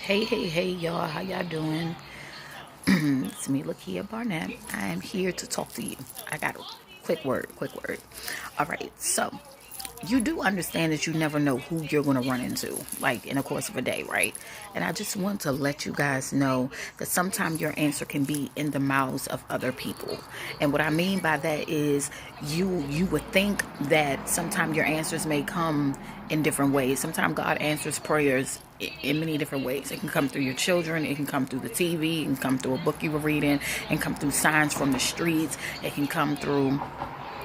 Hey, y'all. How y'all doing? It's me, Lakia Barnett. I am here to talk to you. I got a quick word. All right, so you do understand that you never know who you're going to run into, like in the course of a day, right? And I just want to let you guys know that sometimes your answer can be in the mouths of other people. And what I mean by that is you would think that sometimes your answers may come in different ways. Sometimes God answers prayers in many different ways. It can come through your children, it can come through the TV, it can come through a book you were reading, it can come through signs from the streets, it can come through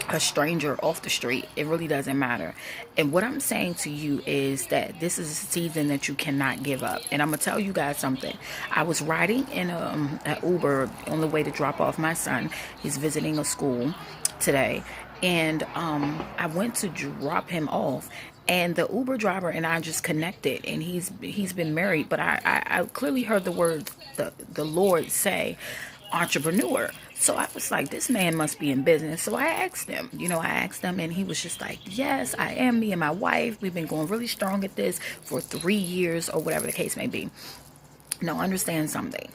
a stranger off the street. It really doesn't matter. And what I'm saying to you is that this is a season that you cannot give up. And I'm gonna tell you guys something. I was riding in an Uber on the way to drop off my son. He's visiting a school today, and I went to drop him off, and the Uber driver and I just connected, and he's been married, but I clearly heard the word the Lord say entrepreneur. So I was like, this man must be in business. So I asked him, and he was just like, yes, I am. Me and my wife, we've been going really strong at this for 3 years or whatever the case may be. Now, understand something.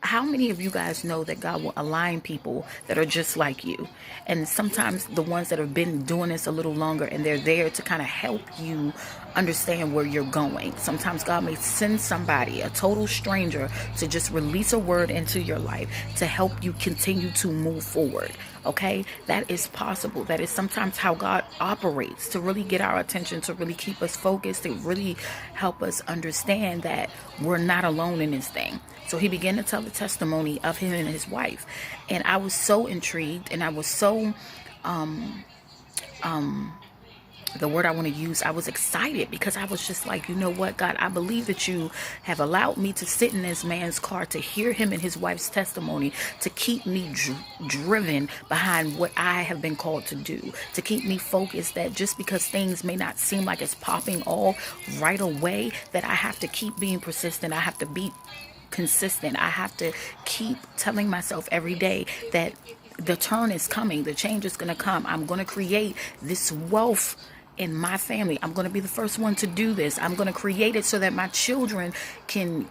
How many of you guys know that God will align people that are just like you? And sometimes the ones that have been doing this a little longer, and they're there to kind of help you understand where you're going. Sometimes God may send somebody, a total stranger, to just release a word into your life to help you continue to move forward. Okay, that is possible. That is sometimes how God operates, to really get our attention, to really keep us focused, to really help us understand that we're not alone in this thing. So he began to tell the testimony of him and his wife, and I was so intrigued, and I was so the word I want to use, I was excited, because I was just like, you know what, God, I believe that you have allowed me to sit in this man's car to hear him and his wife's testimony, to keep me driven behind what I have been called to do, to keep me focused, that just because things may not seem like it's popping all right away, that I have to keep being persistent. I have to be consistent. I have to keep telling myself every day that the turn is coming, the change is going to come. I'm going to create this wealth in my family. I'm going to be the first one to do this. I'm going to create it so that my children can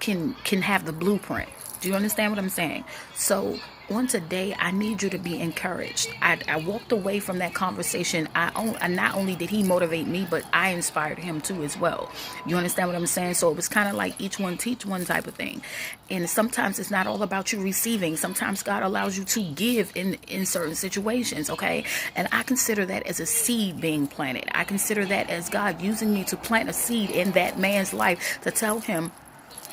have the blueprint. Do you understand what I'm saying? So on today, I need you to be encouraged. I walked away from that conversation. Not only did he motivate me, but I inspired him too as well. You understand what I'm saying? So it was kind of like each one teach one type of thing. And sometimes it's not all about you receiving. Sometimes God allows you to give in certain situations, okay? And I consider that as a seed being planted. I consider that as God using me to plant a seed in that man's life, to tell him,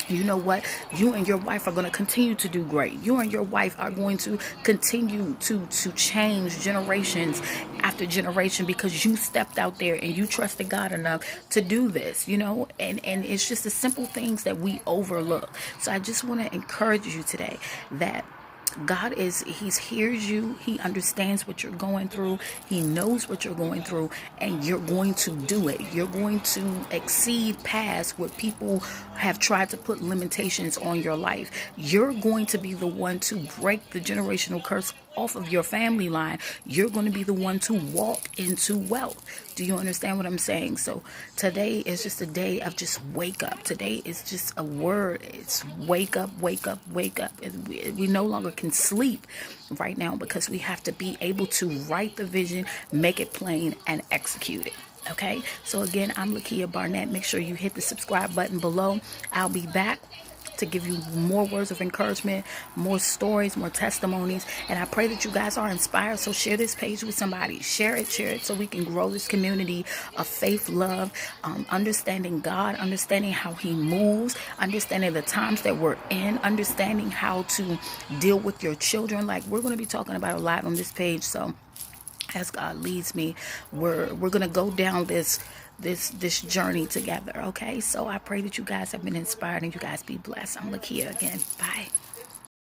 you know what, you and your wife are going to continue to do great. You and your wife are going to continue to change generations after generation, because you stepped out there and you trusted God enough to do this, and it's just the simple things that we overlook. So I just want to encourage you today that he hears you. He understands what you're going through. He knows what you're going through, and you're going to do it. You're going to exceed past what people have tried to put limitations on your life. You're going to be the one to break the generational curse off of your family line. You're going to be the one to walk into wealth. Do you understand what I'm saying? So today is just a day of just wake up. Today is just a word. It's wake up, wake up, wake up. And we no longer can sleep right now, because we have to be able to write the vision, make it plain, and execute it. Okay, so again, I'm Lakia Barnett. Make sure you hit the subscribe button below. I'll be back to give you more words of encouragement, more stories, more testimonies. And I pray that you guys are inspired. So share this page with somebody. Share it so we can grow this community of faith, love, understanding God, understanding how he moves, understanding the times that we're in, understanding how to deal with your children. Like, we're going to be talking about a lot on this page. So as God leads me, we're going to go down this journey together. Okay, so I pray that you guys have been inspired and you guys be blessed. I'm Lakia again. Bye.